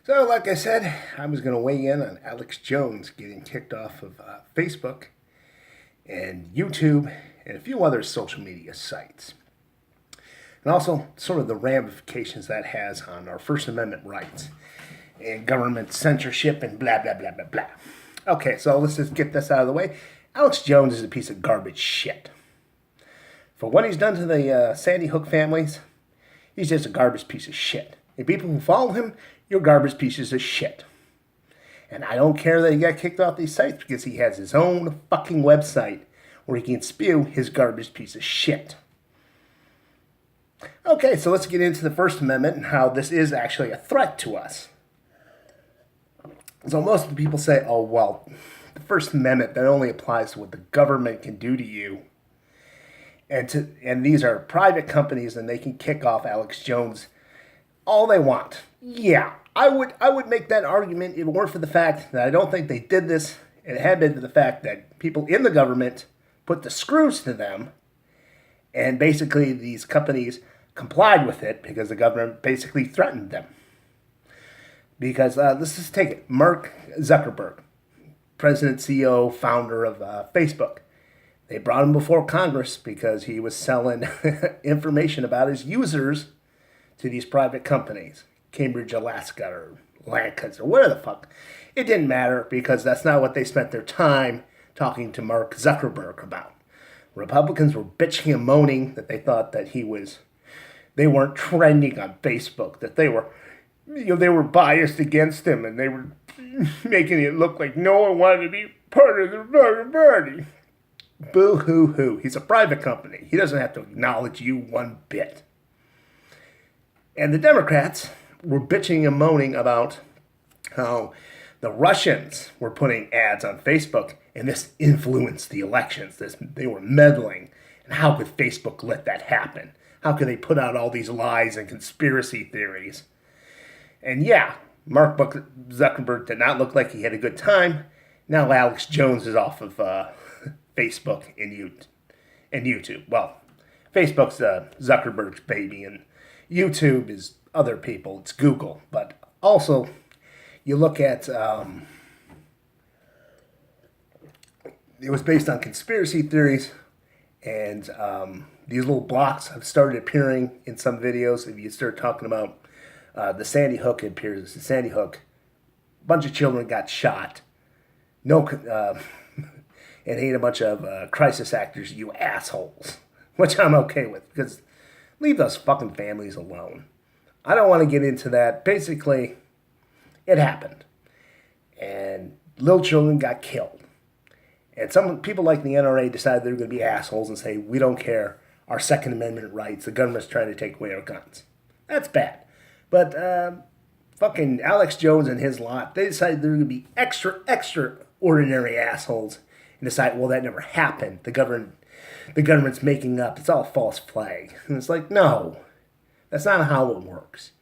So, like I said, I was going to weigh in on Alex Jones getting kicked off of Facebook and YouTube and a few other social media sites. And also, sort of the ramifications that has on our First Amendment rights and government censorship and blah, blah, blah, blah, blah. Okay, so let's just get this out of the way. Alex Jones is a piece of garbage shit. For what he's done to the Sandy Hook families, he's just a garbage piece of shit. And people who follow him, you're garbage pieces of shit. And I don't care that he got kicked off these sites because he has his own fucking website where he can spew his garbage piece of shit. Okay, so let's get into the First Amendment and how this is actually a threat to us. So most of the people say, oh, well, the First Amendment, that only applies to what the government can do to you. And these are private companies and they can kick off Alex Jones all they want. Yeah, I would make that argument if it weren't for the fact that I don't think they did this. It had been for the fact that people in the government put the screws to them, and basically these companies complied with it because the government basically threatened them. Because let's just take it. Mark Zuckerberg, president, CEO, founder of Facebook. They brought him before Congress because he was selling information about his users to these private companies. Cambridge, Alaska, or Lancaster, or whatever the fuck. It didn't matter because that's not what they spent their time talking to Mark Zuckerberg about. Republicans were bitching and moaning that they thought that they weren't trending on Facebook, that they were biased against him, and they were making it look like no one wanted to be part of the party. Boo hoo hoo. He's a private company. He doesn't have to acknowledge you one bit. And the Democrats were bitching and moaning about how the Russians were putting ads on Facebook and this influenced the elections. They were meddling. And how could Facebook let that happen? How could they put out all these lies and conspiracy theories? And yeah, Mark Zuckerberg did not look like he had a good time. Now Alex Jones is off of Facebook and YouTube. Well, Facebook's Zuckerberg's baby, and YouTube is other people. It's Google. But also, you look at, it was based on conspiracy theories, and these little blocks have started appearing in some videos. If you start talking about the Sandy Hook, it appears the Sandy Hook, a bunch of children got shot. No, and ain't a bunch of crisis actors, you assholes. Which I'm okay with, because leave those fucking families alone. I don't want to get into that. Basically, it happened. And little children got killed. And some people like the NRA decided they were going to be assholes and say, we don't care. Our Second Amendment rights. The government's trying to take away our guns. That's bad. But fucking Alex Jones and his lot, they decided they were going to be extraordinary assholes and decide, well, that never happened. The government's making up. It's all a false flag. And it's like, no, that's not how it works.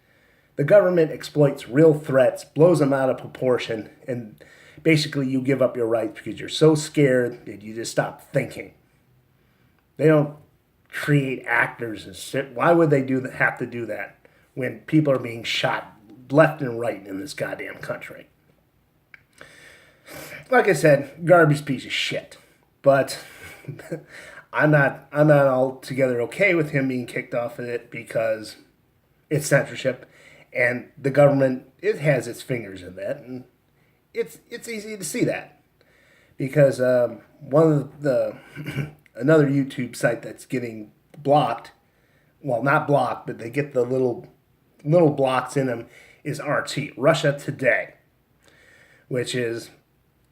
The government exploits real threats, blows them out of proportion, and basically you give up your rights because you're so scared that you just stop thinking. They don't create actors and shit. Why would they have to do that when people are being shot left and right in this goddamn country? Like I said, garbage piece of shit. But I'm not altogether okay with him being kicked off of it because it's censorship, and the government, it has its fingers in that, and it's easy to see that because one of the another YouTube site that's getting blocked, well, not blocked, but they get the little blocks in them, is RT, Russia Today, which is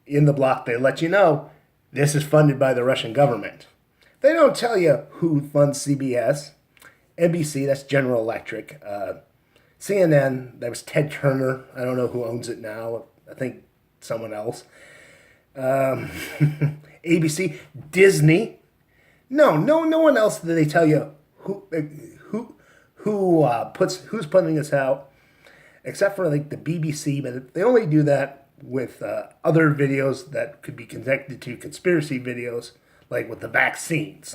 in the block. They let you know this is funded by the Russian government. They don't tell you who funds CBS, NBC, that's General Electric, CNN, that was Ted Turner. I don't know who owns it now. I think someone else. ABC, Disney. No one else that they tell you who's putting this out, except for like the BBC. But they only do that with other videos that could be connected to conspiracy videos, like with the vaccines.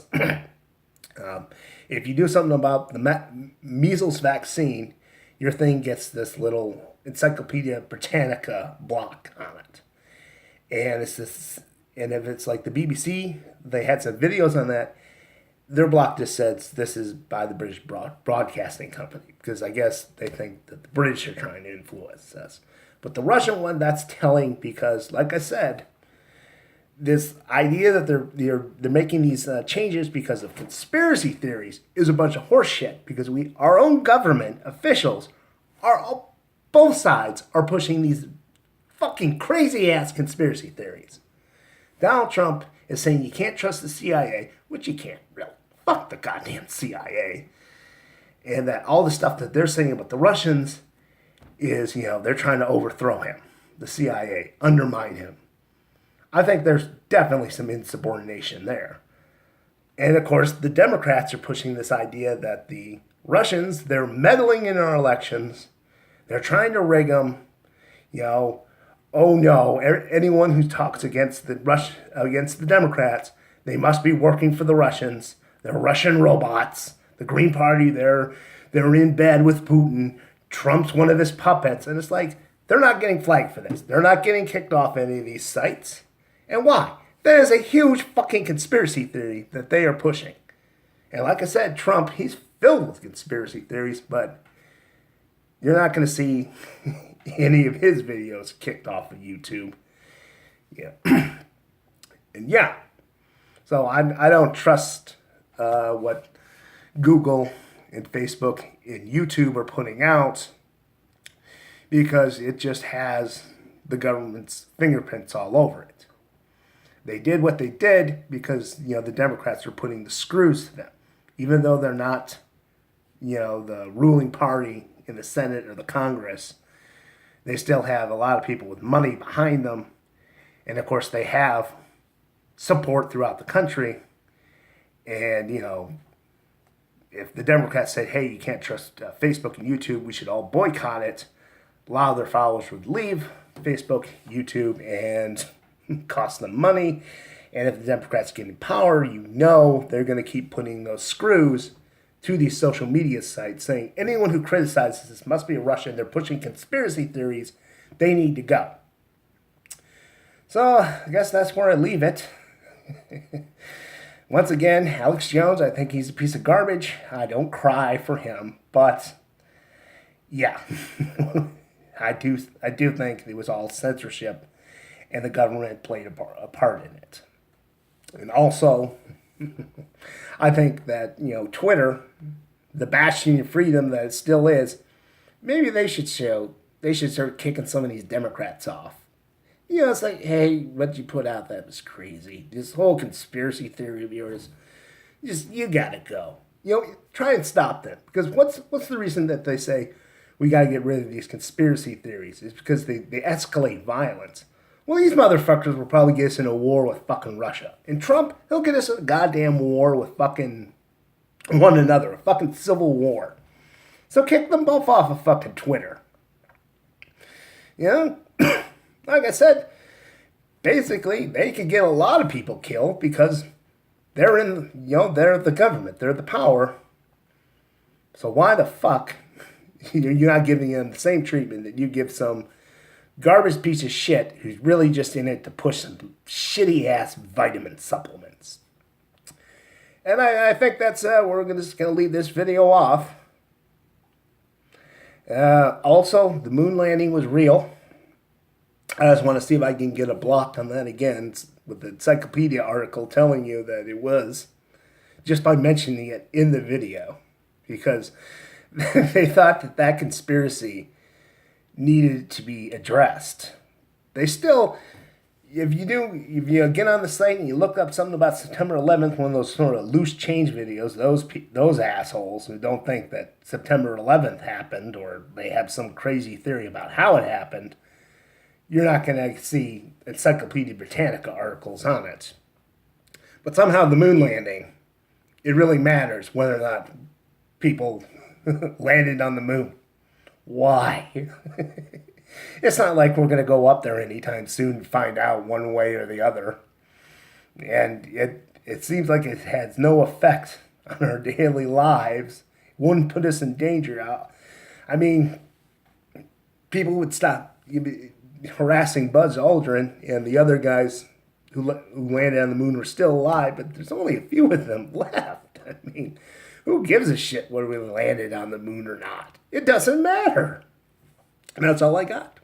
If you do something about the measles vaccine, your thing gets this little Encyclopedia Britannica block on it. And it's this, and if it's like the BBC, they had some videos on that. Their block just says this is by the British Broadcasting Company, because I guess they think that the British are trying to influence us. But the Russian one, that's telling, because, like I said, this idea that they're making these changes because of conspiracy theories is a bunch of horse shit. Because our own government officials both sides are pushing these fucking crazy ass conspiracy theories. Donald Trump is saying you can't trust the CIA, which you can't really. Fuck the goddamn CIA. And that all the stuff that they're saying about the Russians is, they're trying to overthrow him, the CIA, undermine him. I think there's definitely some insubordination there. And of course, the Democrats are pushing this idea that the Russians, they're meddling in our elections. They're trying to rig them. Oh no, anyone who talks against the Democrats, they must be working for the Russians. They're Russian robots. The Green Party, they're in bed with Putin. Trump's one of his puppets. And it's like, they're not getting flagged for this. They're not getting kicked off any of these sites. And why? There's a huge fucking conspiracy theory that they are pushing. And like I said, Trump, he's filled with conspiracy theories, but you're not going to see any of his videos kicked off of YouTube. Yeah. And yeah. So I don't trust what Google and Facebook and YouTube are putting out, because it just has the government's fingerprints all over it. They did what they did because, the Democrats are putting the screws to them. Even though they're not, the ruling party in the Senate or the Congress, they still have a lot of people with money behind them. And of course, they have support throughout the country. And, if the Democrats said, hey, you can't trust Facebook and YouTube, we should all boycott it, a lot of their followers would leave Facebook, YouTube, and cost them money. And if the Democrats get in power, they're going to keep putting those screws to these social media sites saying anyone who criticizes this must be a Russian. They're pushing conspiracy theories. They need to go. So I guess that's where I leave it. Once again, Alex Jones, I think he's a piece of garbage. I don't cry for him, but yeah, I do think it was all censorship, and the government played a part in it. And also, I think that Twitter, the bastion of freedom that it still is, maybe they should start kicking some of these Democrats off. It's like, hey, what you put out, that was crazy. This whole conspiracy theory of yours, you gotta go. Try and stop them. Because what's the reason that they say we gotta get rid of these conspiracy theories? It's because they escalate violence. Well, these motherfuckers will probably get us in a war with fucking Russia. And Trump, he'll get us in a goddamn war with fucking one another. A fucking civil war. So kick them both off of fucking Twitter. Like I said, basically, they could get a lot of people killed because they're they're the government, they're the power. So why the fuck you're not giving them the same treatment that you give some garbage piece of shit who's really just in it to push some shitty ass vitamin supplements? And I think that's we're just gonna leave this video off. Also, the moon landing was real. I just want to see if I can get a block on that again with the encyclopedia article telling you that it was, just by mentioning it in the video, because they thought that conspiracy needed to be addressed. They still, if you get on the site and you look up something about September 11th, one of those sort of loose change videos, those assholes who don't think that September 11th happened, or they have some crazy theory about how it happened, you're not going to see Encyclopedia Britannica articles on it. But somehow the moon landing, it really matters whether or not people landed on the moon. Why? It's not like we're going to go up there anytime soon and find out one way or the other. And it seems like it has no effect on our daily lives. It wouldn't put us in danger. I mean, people would stop harassing Buzz Aldrin, and the other guys who landed on the moon were still alive, but there's only a few of them left. I mean, who gives a shit whether we landed on the moon or not? It doesn't matter. And that's all I got.